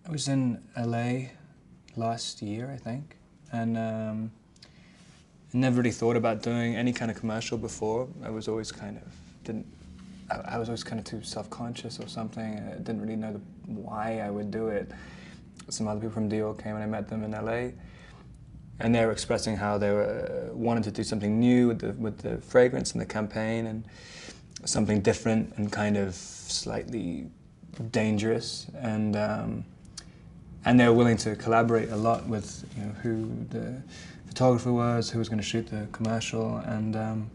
I was in LA last year, I think, and I never really thought about doing any kind of commercial before. I was always kind of I was always kind of too self-conscious or something. I didn't really know why I would do it. Some other people from Dior came and I met them in LA, and they were expressing how they wanted to do something new with the fragrance and the campaign, and something different and kind of slightly dangerous, and they were willing to collaborate a lot with who the photographer was, who was going to shoot the commercial, and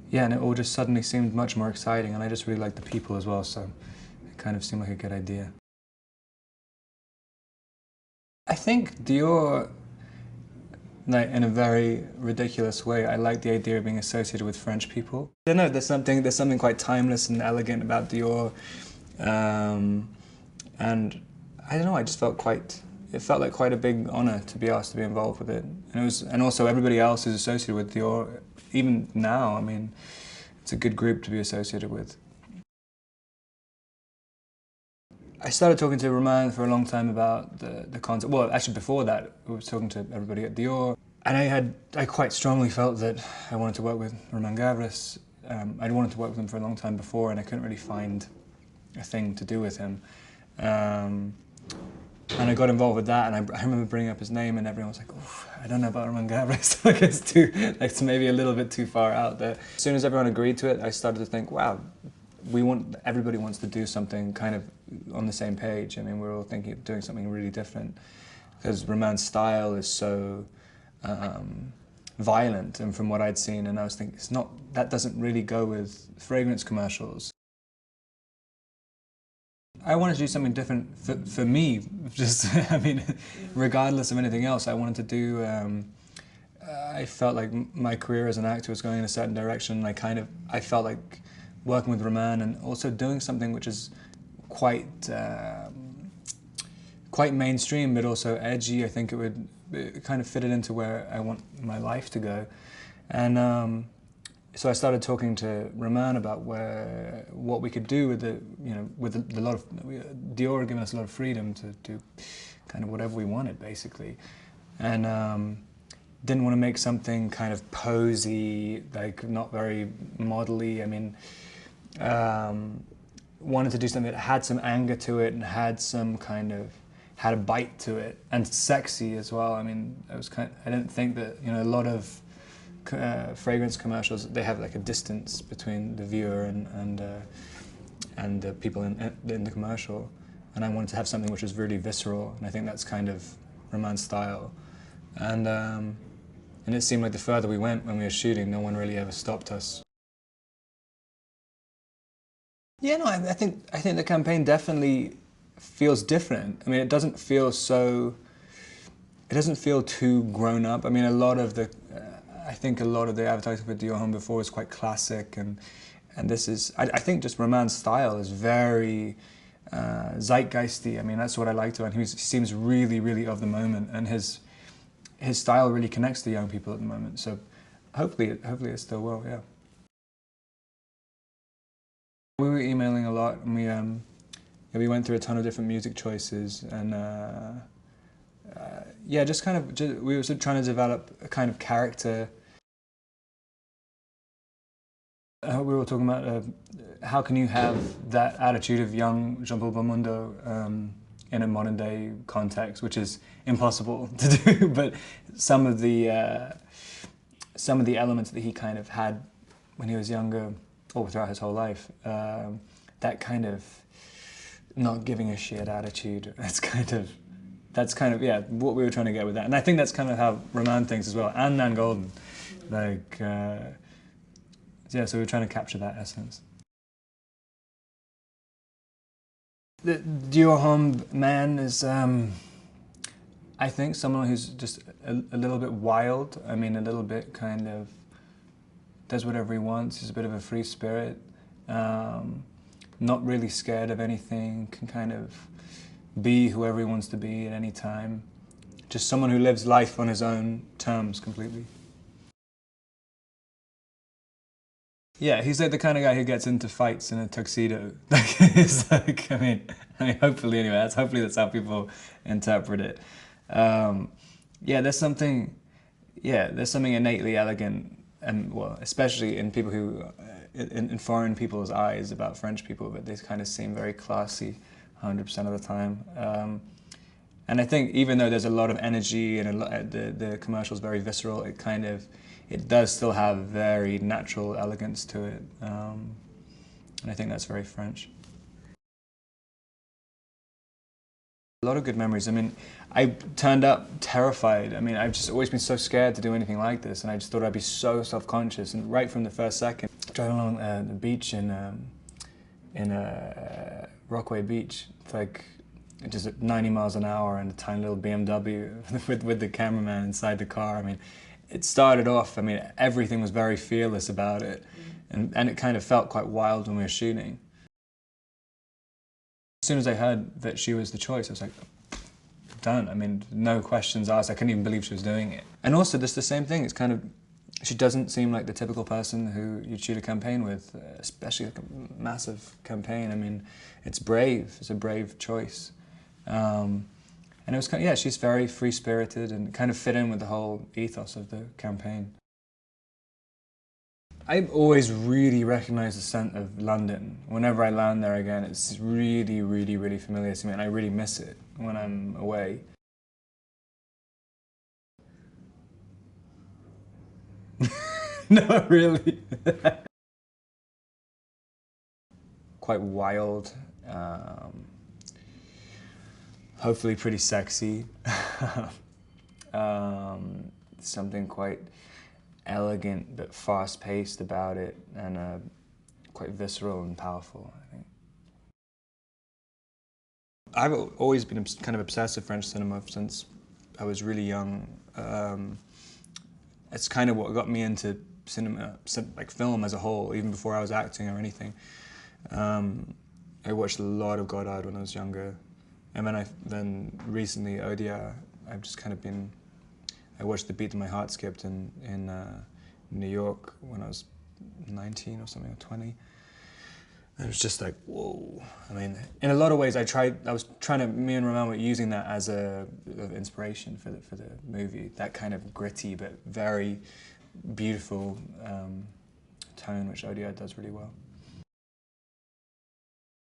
yeah, and it all just suddenly seemed much more exciting, and I just really liked the people as well, so it kind of seemed like a good idea. I think Dior, like, in a very ridiculous way, I like the idea of being associated with French people. I don't know, there's something quite timeless and elegant about Dior, and I don't know, I just felt it felt like quite a big honor to be asked to be involved with it. And also everybody else who's associated with Dior, even now, I mean, it's a good group to be associated with. I started talking to Roman for a long time about the concept. Well, actually before that, I was talking to everybody at Dior. And I quite strongly felt that I wanted to work with Roman Gavras. I'd wanted to work with him for a long time before, and I couldn't really find a thing to do with him. And I got involved with that, and I remember bringing up his name, and everyone was like, "Oh, I don't know about Roman Gavras." Like, it's maybe a little bit too far out there. As soon as everyone agreed to it, I started to think, wow, everybody wants to do something kind of on the same page. I mean, we're all thinking of doing something really different, because Roman's style is so violent, and from what I'd seen, and I was thinking, that doesn't really go with fragrance commercials. I wanted to do something different for me, just, I mean, regardless of anything else. I wanted to do, I felt like my career as an actor was going in a certain direction, and I felt like working with Roman and also doing something which is quite mainstream, but also edgy. I think it kind of fitted into where I want my life to go. And so I started talking to Roman about what we could do with a lot of Dior had given us a lot of freedom to do kind of whatever we wanted, basically, and didn't want to make something kind of posy, like not very model-y. I mean, wanted to do something that had some anger to it and had a bite to it, and sexy as well. I mean, I didn't think that a lot of fragrance commercials, they have like a distance between the viewer and the people in the commercial, and I wanted to have something which was really visceral, and I think that's kind of Roman's style, and it seemed like the further we went when we were shooting, no one really ever stopped us. Yeah, no, I think the campaign definitely feels different. I mean, it doesn't feel too grown up. I mean, I think a lot of the advertising for Dior Homme before was quite classic, and this is, I think just Roman's style is very zeitgeisty. I mean, that's what I liked about him. He seems really, really of the moment, and his style really connects to young people at the moment. So hopefully it still will, yeah. We were emailing a lot, and we went through a ton of different music choices, and yeah, we were sort of trying to develop a kind of character. We were talking about how can you have that attitude of young Jean-Paul Belmondo in a modern day context, which is impossible to do, but some of the elements that he kind of had when he was younger, or throughout his whole life, that kind of not giving a shit attitude, that's kind of, yeah, what we were trying to get with that. And I think that's kind of how Roman thinks as well, and Nan Golden. Like, yeah, so we were trying to capture that essence. The Dior Homme man is, I think, someone who's just a little bit wild. I mean, a little bit kind of does whatever he wants. He's a bit of a free spirit. Not really scared of anything. Can kind of be whoever he wants to be at any time. Just someone who lives life on his own terms completely. Yeah, he's like the kind of guy who gets into fights in a tuxedo. Like, it's like, I mean, hopefully anyway, hopefully that's how people interpret it. Um, yeah, there's something innately elegant, and well, especially in people who, in foreign people's eyes about French people, but they kind of seem very classy 100% of the time. And I think even though there's a lot of energy and the commercial's very visceral, it does still have very natural elegance to it. And I think that's very French. A lot of good memories. I mean, I turned up terrified. I mean, I've just always been so scared to do anything like this, and I just thought I'd be so self-conscious. And right from the first second, driving along the beach in Rockaway Beach, it's like just at 90 miles an hour in a tiny little BMW with the cameraman inside the car. I mean, it started off, I mean, everything was very fearless about it, and it kind of felt quite wild when we were shooting. As soon as I heard that she was the choice, I was like, done. I mean, no questions asked. I couldn't even believe she was doing it. And also, just the same thing. It's kind of, she doesn't seem like the typical person who you'd shoot a campaign with, especially like a massive campaign. I mean, it's brave. It's a brave choice. And it was kind of, yeah, she's very free-spirited and kind of fit in with the whole ethos of the campaign. I always really recognise the scent of London. Whenever I land there again, it's really, really, really familiar to me, and I really miss it when I'm away. Not really. Quite wild, hopefully pretty sexy. Something quite elegant but fast-paced about it, and quite visceral and powerful, I think. I've always been kind of obsessed with French cinema since I was really young. It's kind of what got me into cinema, like film as a whole, even before I was acting or anything. I watched a lot of Godard when I was younger, and then recently Odia, I've just kind of been. I watched The Beat That My Heart Skipped in New York when I was 19 or something, or 20. And it was just like, whoa. I mean, in a lot of ways, me and Roman were using that as inspiration for the movie. That kind of gritty but very beautiful tone, which Odia does really well.